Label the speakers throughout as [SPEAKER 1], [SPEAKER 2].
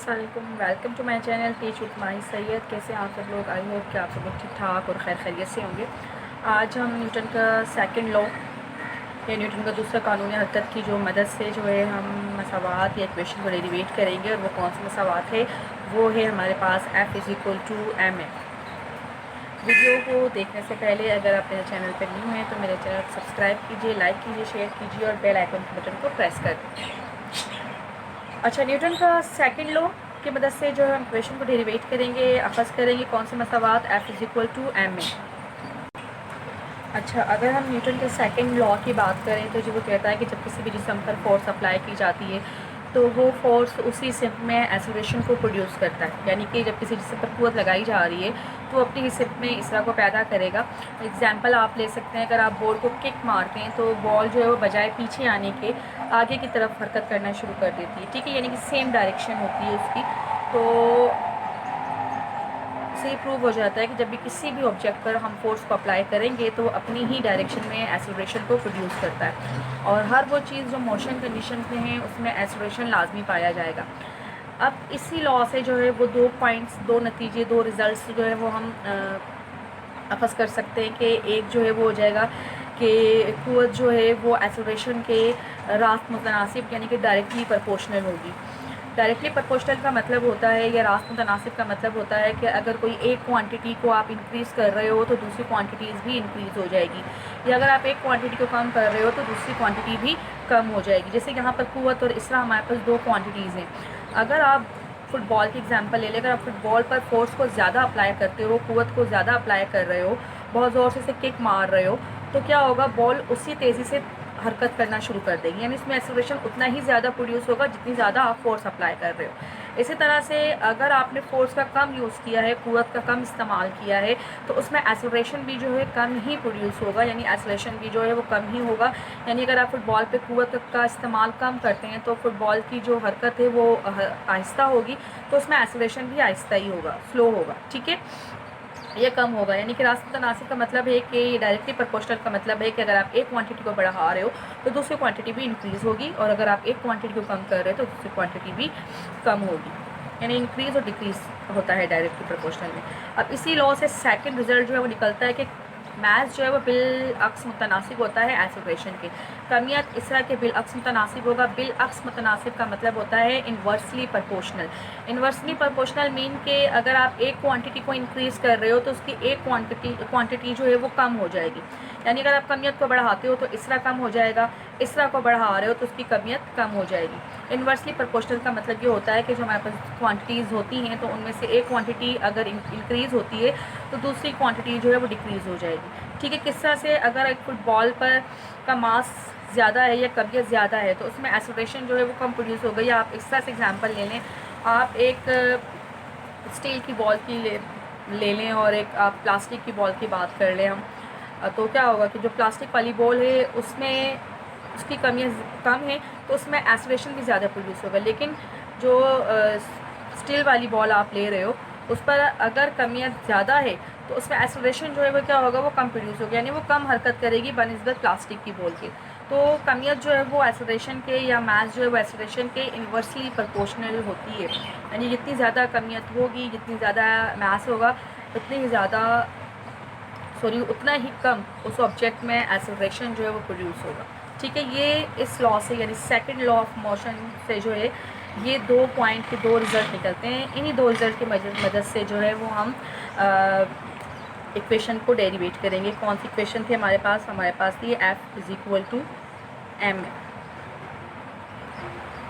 [SPEAKER 1] अस्सलामुअलैकुम, welcome to my channel teach with Mahi Syed. कैसे हैं आप सब लोग? आई होप कि आप सब लोग ठीक ठाक और खैर खैरियत से होंगे। आज हम न्यूटन का सेकंड लॉ या न्यूटन का दूसरा कानून हरकत की जो मदद से जो है हम मसावात या इक्वेशन को डेरिवेट करेंगे। और वो कौन सा मसावात है? वो है हमारे पास F=m है। वीडियो को देखने से पहले अगर आप मेरे चैनल पर न्यू हैं तो मेरे चैनल को सब्सक्राइब कीजिए, लाइक कीजिए, शेयर कीजिए और बेल आइकन के बटन को प्रेस कर दीजिए। अच्छा, न्यूटन का सेकंड लॉ की मदद से जो हम इक्वेशन को डेरिवेट करेंगे, अखज़ करेंगे कौन से मसावात F=m में। अच्छा, अगर हम न्यूटन के सेकंड लॉ की बात करें तो जो वो कहता है कि जब किसी भी जिस्म पर फोर्स अप्लाई की जाती है तो वो फोर्स उसी जिस्म में एक्सेलरेशन को प्रोड्यूस करता है। यानी कि जब किसी जिस्म पर क़ुव्वत लगाई जा रही है तो अपनी जिस्म में इसरा को पैदा करेगा। एग्जांपल आप ले सकते हैं, अगर आप बॉल को किक मारते हैं तो बॉल जो है वो बजाय पीछे आने के आगे की तरफ हरकत करना शुरू कर देती है। ठीक है, यानी कि सेम डायरेक्शन होती है उसकी। तो से प्रूव हो जाता है कि जब भी किसी भी ऑब्जेक्ट पर हम फोर्स को अप्लाई करेंगे तो वो अपनी ही डायरेक्शन में एक्सेलरेशन को प्रोड्यूस करता है। और हर वो चीज़ जो मोशन कंडीशन में है उसमें एक्सेलरेशन लाजमी पाया जाएगा। अब इसी लॉ से जो है वो दो पॉइंट्स, दो नतीजे, दो रिज़ल्ट्स जो है वो हम अखज़ कर सकते हैं कि एक जो है वो हो जाएगा कि क़ुव्वत जो है वो एक्सेलरेशन के रास्त मुतनासिब यानी कि डायरेक्टली प्रोपोर्शनल होगी। डायरेक्टली प्रोपोर्शनल का मतलब होता है, या रास्त मुतनासिब का मतलब होता है कि अगर कोई एक क्वांटिटी को आप इंक्रीज़ कर रहे हो तो दूसरी क्वांटिटीज़ भी इंक्रीज़ हो जाएगी, या अगर आप एक क्वांटिटी को कम कर रहे हो तो दूसरी क्वांटिटी भी कम हो जाएगी। जैसे यहाँ पर क़ुव्वत और इसरा हमारे पास दो क्वांटिटीज़ हैं। अगर आप फ़ुटबॉल की एग्जांपल ले लें, अगर आप फुटबॉल पर फोर्स को ज़्यादा अप्लाई करते हो, क़ुव्वत को ज़्यादा अप्लाई कर रहे हो, बहुत ज़ोर से किक मार रहे हो, तो क्या होगा, बॉल उसी तेज़ी से हरकत करना शुरू कर देगी। यानी इसमें एक्सेलरेशन उतना ही ज़्यादा प्रोड्यूस होगा जितनी ज़्यादा आप फोर्स अप्लाई कर रहे हो। इसी तरह से अगर आपने फोर्स का कम यूज़ किया है, क़ुव्वत का कम इस्तेमाल किया है, तो उसमें एक्सेलरेशन भी जो है कम ही प्रोड्यूस होगा, यानी एक्सेलरेशन भी जो है वो कम ही होगा। यानी अगर आप फुटबॉल पे क़ुव्वत का इस्तेमाल कम करते हैं तो फुटबॉल की जो हरकत है वो आहिस्ता होगी, तो उसमें एक्सेलरेशन भी आहिस्ता ही होगा, स्लो होगा। ठीक है, ये कम होगा। यानी कि रास्त मुतनासिब का मतलब है कि डायरेक्टली प्रोपोर्शनल का मतलब है कि अगर आप एक क्वांटिटी को बढ़ा रहे हो तो दूसरी क्वांटिटी भी इंक्रीज़ होगी, और अगर आप एक क्वांटिटी को कम कर रहे हो तो दूसरी क्वांटिटी भी कम होगी। यानी इंक्रीज़ और डिक्रीज़ होता है डायरेक्टली प्रोपोर्शनल में। अब इसी लॉ से सेकंड रिजल्ट जो है वो निकलता है कि मैथ जो है वो बिलअक्स मुतनासिब होता है एक्सेलरेशन के। कमियत इसरा के बिलअक्स मुतनासिब होगा। बिलअक्स मुतनासिब का मतलब होता है inversely proportional. Inversely proportional mean के अगर आप एक क्वांटिटी को इंक्रीज़ कर रहे हो तो उसकी एक क्वांटिटी जो है वो कम हो जाएगी। यानी अगर आप कमियत को बढ़ाते हो तो इसरा कम हो जाएगा, इसरा को बढ़ा रहे हो तो उसकी कमियत कम हो जाएगी। इन्वर्सली प्रोपोर्शनल का मतलब ये होता है कि जो हमारे पास क्वांटिटीज़ होती हैं तो उनमें से एक क्वांटिटी अगर इंक्रीज़ होती है तो दूसरी क्वांटिटी जो है वो डिक्रीज़ हो जाएगी। ठीक है, किस तरह से, अगर एक फुटबॉल पर का मास ज़्यादा है या कमियत ज़्यादा है तो उसमें एक्सेलरेशन जो है वो कम प्रोड्यूस हो गई। आप इस तरह से एग्जांपल ले लें, आप एक स्टील की बॉल की ले लें और एक आप प्लास्टिक की बॉल की बात कर लें हम, तो क्या होगा कि जो प्लास्टिक वाली बॉल है उसमें उसकी कमियाँ कम है तो उसमें एक्सेलरेशन भी ज़्यादा प्रोड्यूस होगा। लेकिन जो स्टील वाली बॉल आप ले रहे हो उस पर अगर कमियाँ ज़्यादा है तो उसमें एक्सेलरेशन जो है वो क्या होगा, वो कम प्रोड्यूस होगा, यानी वो कम हरकत करेगी बनिस्बत प्लास्टिक की बॉल के। तो कमियत जो है वो एक्सेलरेशन के, या मास जो है वो एक्सेलरेशन के इन्वर्सली प्रोपोर्शनल होती है। यानी जितनी ज़्यादा कमियत होगी, जितनी ज़्यादा मास होगा, उतनी ही ज़्यादा उतना ही कम उस ऑब्जेक्ट में एक्सेलरेशन जो है वो प्रोड्यूस होगा। ठीक है, ये इस लॉ से यानी सेकंड लॉ ऑफ मोशन से जो है ये दो पॉइंट के दो रिज़ल्ट निकलते हैं। इन्हीं दो रिज़ल्ट की मदद से जो है वो हम इक्वेशन को डेरिवेट करेंगे। कौन सी इक्वेशन थी हमारे पास थी F=m।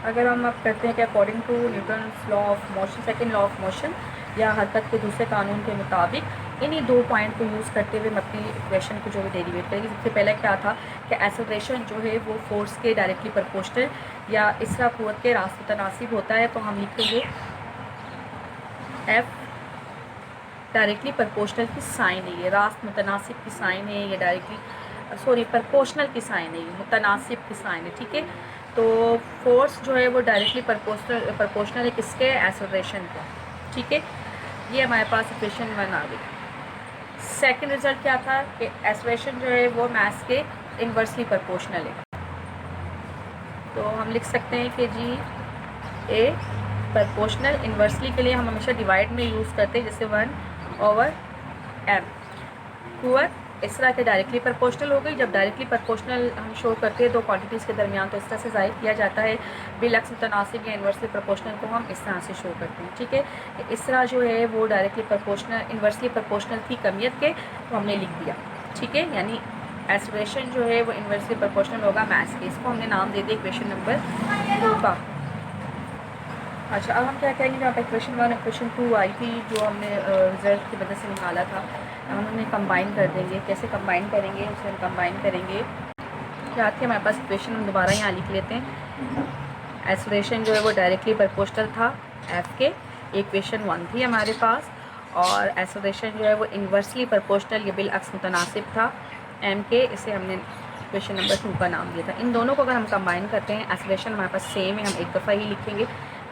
[SPEAKER 1] अगर हम अब करते हैं कि according to Newton's law of motion, second law of motion या हरकत के दूसरे कानून के मुताबिक इन्हीं दो पॉइंट को यूज़ करते हुए हम अपनी इक्वेशन को जो है डेरिवेट करेंगे। सबसे पहले क्या था कि एक्सेलरेशन जो है वो फोर्स के डायरेक्टली प्रोपोर्शनल या इसरा क़ुव्वत के रास्त मुतनासिब होता है। तो हम लिखेंगे F डायरेक्टली प्रोपोर्शनल की साइन है, ये रास्त मुतनासिब की साइन है, ये डायरेक्टली प्रोपोर्शनल की साइन है, ये मुतनासिब की साइन है। ठीक है, तो फोर्स जो है वो डायरेक्टली प्रोपोर्शनल है किसके, एक्सेलरेशन को। ठीक है, ये हमारे पास इक्वेशन 1 आ गई। सेकंड रिजल्ट क्या था कि एक्सेलरेशन जो है वो मास के इन्वर्सली प्रोपोर्शनल है। तो हम लिख सकते हैं कि जी ए प्रपोर्शनल इन्वर्सली के लिए हम हमेशा डिवाइड में यूज़ करते हैं, जैसे 1/m। पुअर इस तरह के डायरेक्टली प्रपोर्शनल हो गई। जब डायरेक्टली प्रपोर्शनल हम शो करते हैं दो क्वांटिटीज़ के दरमियान तो इस तरह से ज़ाहिर किया जाता है। बिलअक्स मुतनासिब या इन्वर्सली प्रपोर्शनल को हम इस तरह से शो करते हैं, ठीक है। इस तरह जो है वो डायरेक्टली प्रपोर्शनल इन्वर्सली प्रपोर्शनल थी कमियत के, तो हमने लिख दिया, ठीक है। यानी एक्सप्रेशन जो है वो इन्वर्सली प्रपोर्शनल होगा मैथ्स के। इसको हमने नाम दे दिया इक्वेशन नंबर 2 का। अच्छा, अब हम क्या करेंगे, जहाँ पर इक्वेशन 1 इक्वेशन 2 आई थी जो हमने रिजल्ट की मदद से निकाला था, हम उन्हें कंबाइन कर देंगे। कैसे कंबाइन करेंगे, उसे हम कंबाइन करेंगे। क्या थी हमारे पास इक्वेशन, हम दोबारा यहाँ लिख लेते हैं। एक्सप्रेशन जो है वो डायरेक्टली प्रपोर्शनल था एफ के, इक्वेशन 1 थी हमारे पास। और एक्सप्रेशन जो है वो इन्वर्सली प्रपोर्शनल या बिलअक्स मुतनासिब था एम के, इसे हमने इक्वेशन नंबर 2 का नाम दिया था। इन दोनों को अगर हम कंबाइन करते हैं, एक्सप्रेशन हमारे पास सेम है, हम एक दफ़ा ही लिखेंगे,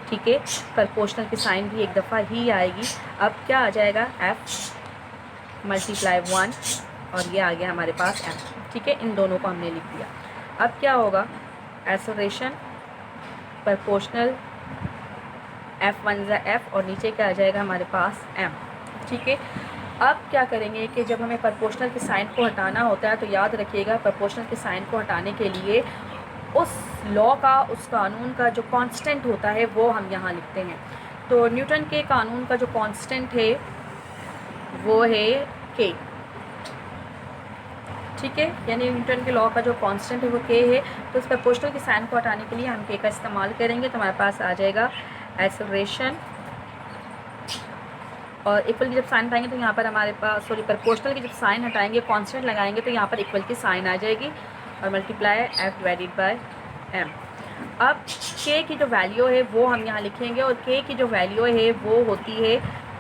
[SPEAKER 1] ठीक है। प्रपोर्शनल की साइन भी एक दफ़ा ही आएगी। अब क्या आ जाएगा, f मल्टीप्लाई 1 और ये आ गया हमारे पास m, ठीक है। इन दोनों को हमने लिख दिया। अब क्या होगा, एक्सेलरेशन प्रपोर्शनल f1 ज़ा f और नीचे क्या आ जाएगा हमारे पास m, ठीक है। अब क्या करेंगे कि जब हमें प्रपोर्शनल के साइन को हटाना होता है तो याद रखिएगा प्रपोर्शनल के साइन को हटाने के लिए उस लॉ का, उस कानून का जो कांस्टेंट होता है वो हम यहाँ लिखते हैं। तो न्यूटन के कानून का जो कांस्टेंट है वो है k, ठीक है। यानी न्यूटन के लॉ का जो कांस्टेंट है वो k है। तो इस प्रपोर्शनल के साइन को हटाने के लिए हम k का इस्तेमाल करेंगे, तो हमारे पास आ जाएगा एक्सेलरेशन। और इक्वल की जब साइन हटाएंगे तो यहाँ पर हमारे पास, सॉरी, प्रपोर्शनल की जब साइन हटाएंगे कांस्टेंट लगाएंगे तो यहाँ पर इक्वल की साइन आ जाएगी और multiply f divided bye m। अब k की जो वैल्यू है वो हम यहाँ लिखेंगे और k की जो वैल्यू है वो होती है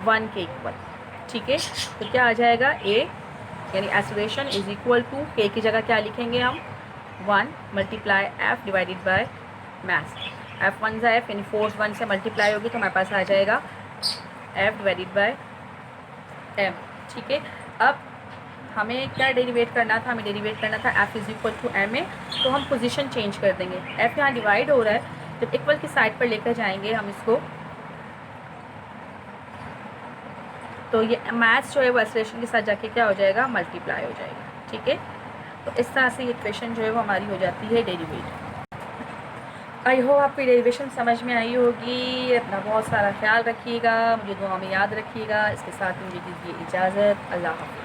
[SPEAKER 1] 1 के इक्वल, ठीक है। तो क्या आ जाएगा, a यानी acceleration is equal to k की जगह क्या लिखेंगे हम, 1 multiply f divided by math. f1 ज़ा f यानी फोर्स 1 से मल्टीप्लाई होगी तो हमारे पास आ जाएगा f डिवाइडेड बाय m, ठीक है। अब हमें क्या डेरिवेट करना था, हमें डेरिवेट करना था f is equal to m है, तो हम पोजीशन चेंज कर देंगे। f यहाँ डिवाइड हो रहा है, जब इक्वल की साइड पर लेकर जाएंगे हम इसको तो ये मैथ्स जो है वो एक्सेलरेशन के साथ जाके क्या हो जाएगा, मल्टीप्लाई हो जाएगा, ठीक है। तो इस तरह से ये इक्वेशन जो है वो हमारी हो जाती है डेरिवेट। आई होप आपकी डेरिवेशन समझ में आई होगी। अपना बहुत सारा ख्याल रखिएगा, मुझे दुआ में याद रखिएगा। इसके साथ मुझे दीजिए इजाज़त। अल्लाह हाफ़िज़।